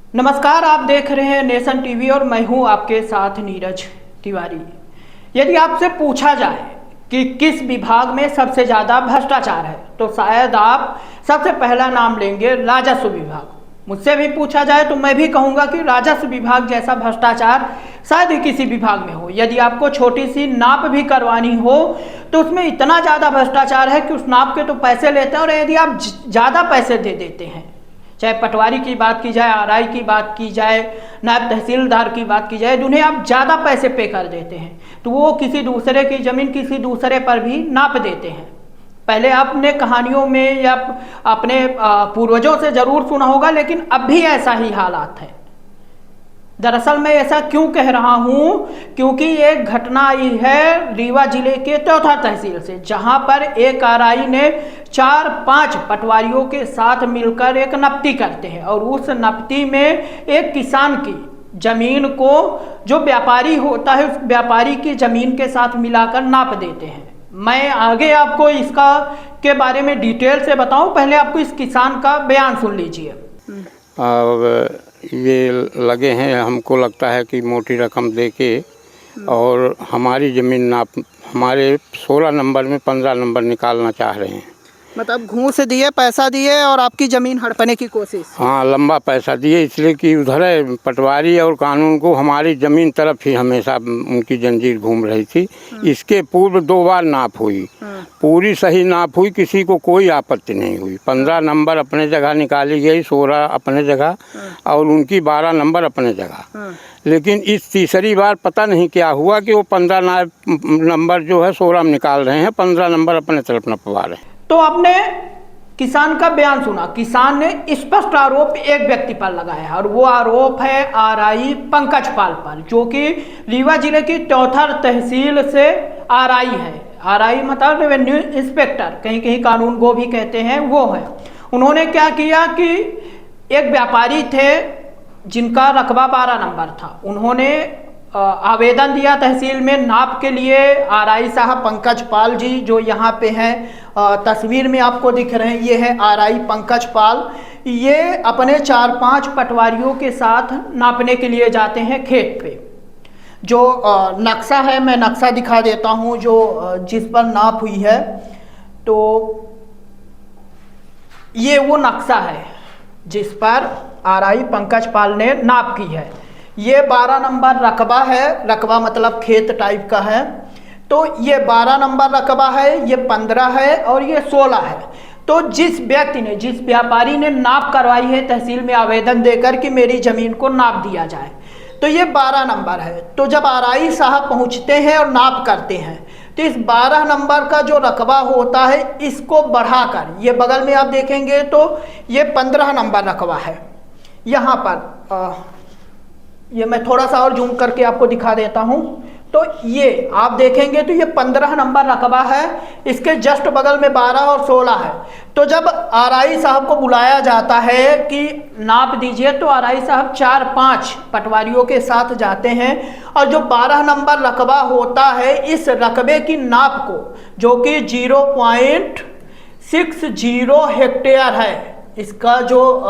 नमस्कार, आप देख रहे हैं नेशन टीवी और मैं हूं आपके साथ नीरज तिवारी। यदि आपसे पूछा जाए कि किस विभाग में सबसे ज़्यादा भ्रष्टाचार है तो शायद आप सबसे पहला नाम लेंगे राजस्व विभाग। मुझसे भी पूछा जाए तो मैं भी कहूँगा कि राजस्व विभाग जैसा भ्रष्टाचार शायद ही किसी विभाग में हो। यदि आपको छोटी सी नाप भी करवानी हो तो उसमें इतना ज़्यादा भ्रष्टाचार है कि उस नाप के तो पैसे लेते हैं, और यदि आप ज़्यादा पैसे दे देते हैं, चाहे पटवारी की बात की जाए, आरआई की बात की जाए, नायब तहसीलदार की बात की जाए, उन्हें आप ज़्यादा पैसे पे कर देते हैं तो वो किसी दूसरे की ज़मीन किसी दूसरे पर भी नाप देते हैं। पहले आपने कहानियों में या अपने पूर्वजों से ज़रूर सुना होगा, लेकिन अब भी ऐसा ही हालात है। दरअसल मैं ऐसा क्यों कह रहा हूँ, क्योंकि एक घटना आई है रीवा जिले के चौथा तहसील से, जहाँ पर एक आरआई ने 4-5 पटवारियों के साथ मिलकर एक नपती करते हैं, और उस नपती में एक किसान की जमीन को जो व्यापारी होता है उस व्यापारी की जमीन के साथ मिलाकर नाप देते हैं। मैं आगे आपको इसका के बारे में डिटेल से बताऊं, पहले आपको इस किसान का बयान सुन लीजिए। अब ये लगे हैं, हमको लगता है कि मोटी रकम दे के और हमारी ज़मीन नाप हमारे 16 नंबर में 15 नंबर निकालना चाह रहे हैं। मतलब घूस दिए, पैसा दिए और आपकी ज़मीन हड़पने की कोशिश। हाँ, लंबा पैसा दिए, इसलिए कि उधर है पटवारी और कानून को हमारी ज़मीन तरफ ही हमेशा उनकी जंजीर घूम रही थी। इसके पूर्व 2 बार नाप हुई, पूरी सही नाप हुई, किसी को कोई आपत्ति नहीं हुई। 15 नंबर अपने जगह निकाली गई, 16 अपने जगह और उनकी 12 नंबर अपने जगह। लेकिन इस तीसरी बार पता नहीं क्या हुआ कि वो 15 नंबर जो है 16 में निकाल रहे हैं, 15 नंबर अपने तरफ नपवा रहे हैं। तो आपने किसान का बयान सुना। किसान ने स्पष्ट आरोप एक व्यक्ति पर लगाया है, और वो आरोप है आरआई पंकज पाल पर, जो कि रीवा जिले की चौथा तहसील से आरआई है। आरआई मतलब रेवेन्यू इंस्पेक्टर, कहीं कहीं कानून गो भी कहते हैं, वो है। उन्होंने क्या किया कि एक व्यापारी थे जिनका रकबा 12 नंबर था, उन्होंने आवेदन दिया तहसील में नाप के लिए। आरआई साहब पंकज पाल जी जो यहाँ पे हैं, तस्वीर में आपको दिख रहे हैं, ये है आरआई पंकज पाल। ये अपने 4-5 पटवारियों के साथ नापने के लिए जाते हैं खेत पे। जो नक्शा है, मैं नक्शा दिखा देता हूँ जो जिस पर नाप हुई है। तो ये वो नक्शा है जिस पर आरआई पंकज पाल ने नाप की है। ये 12 नंबर रकबा है, रकबा मतलब खेत टाइप का है। तो ये 12 नंबर रकबा है, ये 15 है और ये 16 है। तो जिस व्यक्ति ने, जिस व्यापारी ने नाप करवाई है तहसील में आवेदन देकर कि मेरी ज़मीन को नाप दिया जाए, तो ये 12 नंबर है। तो जब आरआई साहब पहुँचते हैं और नाप करते हैं तो इस 12 नंबर का जो रकबा होता है इसको बढ़ाकर, ये बगल में आप देखेंगे तो ये 15 नंबर रकबा है। यहाँ पर ये मैं थोड़ा सा और जूम करके आपको दिखा देता हूँ। तो ये आप देखेंगे तो ये 15 नंबर रकबा है, इसके जस्ट बगल में 12 और 16 है। तो जब आरआई साहब को बुलाया जाता है कि नाप दीजिए, तो आरआई साहब 4-5 पटवारियों के साथ जाते हैं, और जो 12 नंबर रकबा होता है इस रकबे की नाप को, जो कि 0.60 हेक्टेयर है, इसका जो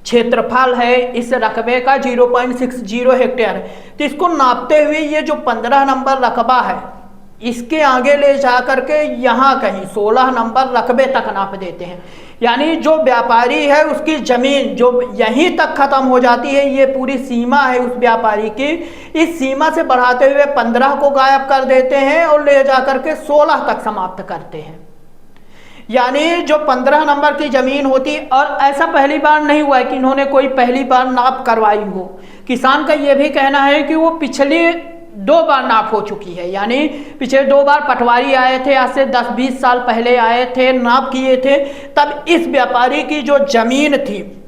क्षेत्रफल है इस रकबे का 0.60 हेक्टेयर है। तो इसको नापते हुए ये जो 15 नंबर रकबा है इसके आगे ले जा करके यहाँ कहीं 16 नंबर रकबे तक नाप देते हैं। यानी जो व्यापारी है उसकी ज़मीन जो यहीं तक ख़त्म हो जाती है, ये पूरी सीमा है उस व्यापारी की, इस सीमा से बढ़ाते हुए 15 को गायब कर देते हैं और ले जा करके 16 तक समाप्त करते हैं। यानी जो 15 नंबर की ज़मीन होती, और ऐसा पहली बार नहीं हुआ है कि इन्होंने कोई पहली बार नाप करवाई हो। किसान का ये भी कहना है कि वो पिछली 2 बार नाप हो चुकी है। यानी पिछले 2 बार पटवारी आए थे, आज से 10-20 साल पहले आए थे, नाप किए थे, तब इस व्यापारी की जो ज़मीन थी,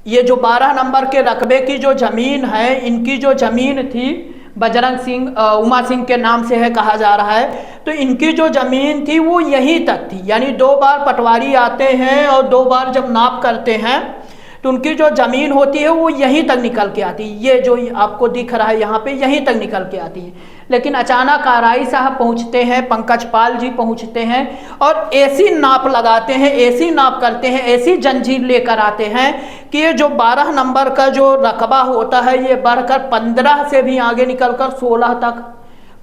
ये जो 12 नंबर के रकबे की जो ज़मीन है, इनकी जो ज़मीन थी बजरंग सिंह उमा सिंह के नाम से है कहा जा रहा है, तो इनकी जो ज़मीन थी वो यहीं तक थी। यानी 2 बार पटवारी आते हैं और 2 बार जब नाप करते हैं तो उनकी जो ज़मीन होती है वो यहीं तक निकल के आती है। ये जो आपको दिख रहा है यहाँ पे, यहीं तक निकल के आती है। लेकिन अचानक आरआई साहब पहुंचते हैं, पंकज पाल जी पहुंचते हैं और ऐसी नाप लगाते हैं, ऐसी नाप करते हैं, ऐसी जंजीर लेकर आते हैं कि ये जो 12 नंबर का जो रकबा होता है ये बढ़कर 15 से भी आगे निकलकर 16 तक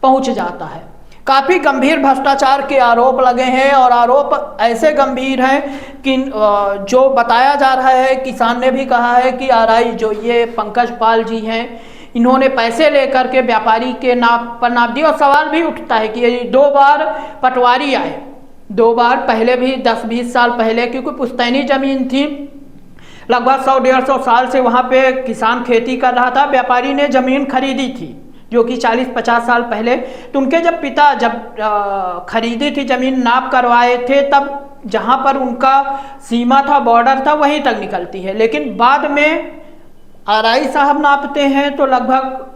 पहुंच जाता है। काफ़ी गंभीर भ्रष्टाचार के आरोप लगे हैं और आरोप ऐसे गंभीर हैं कि जो बताया जा रहा है, किसान ने भी कहा है कि आरआई जो ये पंकज पाल जी हैं इन्होंने पैसे लेकर के व्यापारी के नाप पर नाप दिया। और सवाल भी उठता है कि ये 2 बार पटवारी आए, 2 बार पहले भी 10-20 साल पहले, क्योंकि पुश्तैनी ज़मीन थी, लगभग 100-150 साल से वहाँ पे किसान खेती कर रहा था। व्यापारी ने ज़मीन खरीदी थी जो कि 40-50 साल पहले, तो उनके जब पिता जब खरीदी थी ज़मीन, नाप करवाए थे, तब जहाँ पर उनका सीमा था, बॉर्डर था, वहीं तक निकलती है। लेकिन बाद में आरआई साहब नापते हैं तो लगभग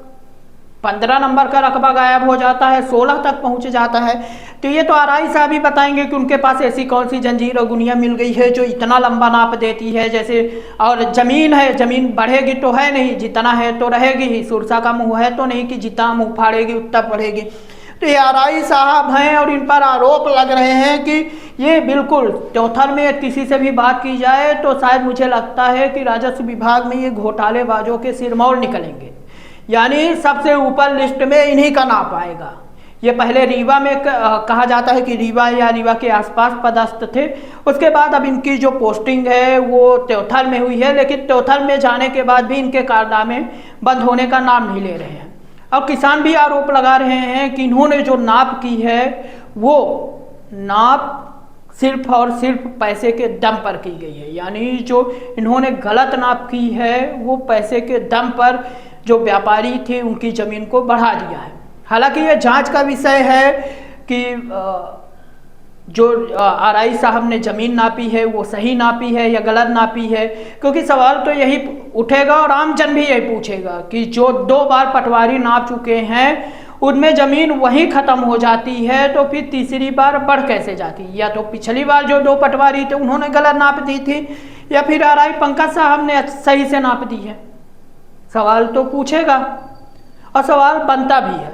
15 नंबर का रकबा गायब हो जाता है, 16 तक पहुंच जाता है। तो ये तो आरआई साहब ही बताएंगे कि उनके पास ऐसी कौन सी जंजीर और गुनिया मिल गई है जो इतना लंबा नाप देती है। जैसे और ज़मीन है, ज़मीन बढ़ेगी तो है नहीं, जितना है तो रहेगी ही, सुरसा का मुँह है तो नहीं कि जितना मुँह फाड़ेगी उतना बढ़ेगी। तो ये आरआई साहब हैं और इन पर आरोप लग रहे हैं कि ये बिल्कुल चौथर में किसी से भी बात की जाए तो शायद मुझे लगता है कि राजस्व विभाग में ये घोटालेबाजों के सिरमौर निकलेंगे, यानी सबसे ऊपर लिस्ट में इन्हीं का नाप आएगा। ये पहले रीवा में कहा जाता है कि रीवा या रीवा के आसपास पदस्थ थे, उसके बाद अब इनकी जो पोस्टिंग है वो त्योथर में हुई है, लेकिन त्योथर में जाने के बाद भी इनके कारनामे बंद होने का नाम नहीं ले रहे हैं। और किसान भी आरोप लगा रहे हैं कि इन्होंने जो नाप की है वो नाप सिर्फ और सिर्फ पैसे के दम पर की गई है, यानी जो इन्होंने गलत नाप की है वो पैसे के दम पर जो व्यापारी थे उनकी ज़मीन को बढ़ा दिया है। हालांकि ये जांच का विषय है कि जो आरआई साहब ने ज़मीन नापी है वो सही नापी है या गलत नापी है, क्योंकि सवाल तो यही उठेगा और आम जन भी यही पूछेगा कि जो 2 बार पटवारी नाप चुके हैं उनमें ज़मीन वहीं ख़त्म हो जाती है, तो फिर तीसरी बार बढ़ कैसे जाती? या तो पिछली बार जो 2 पटवारी थे उन्होंने गलत नाप दी थी, या फिर आरआई पंकज साहब ने सही से नाप दी है। सवाल तो पूछेगा और सवाल बनता भी है।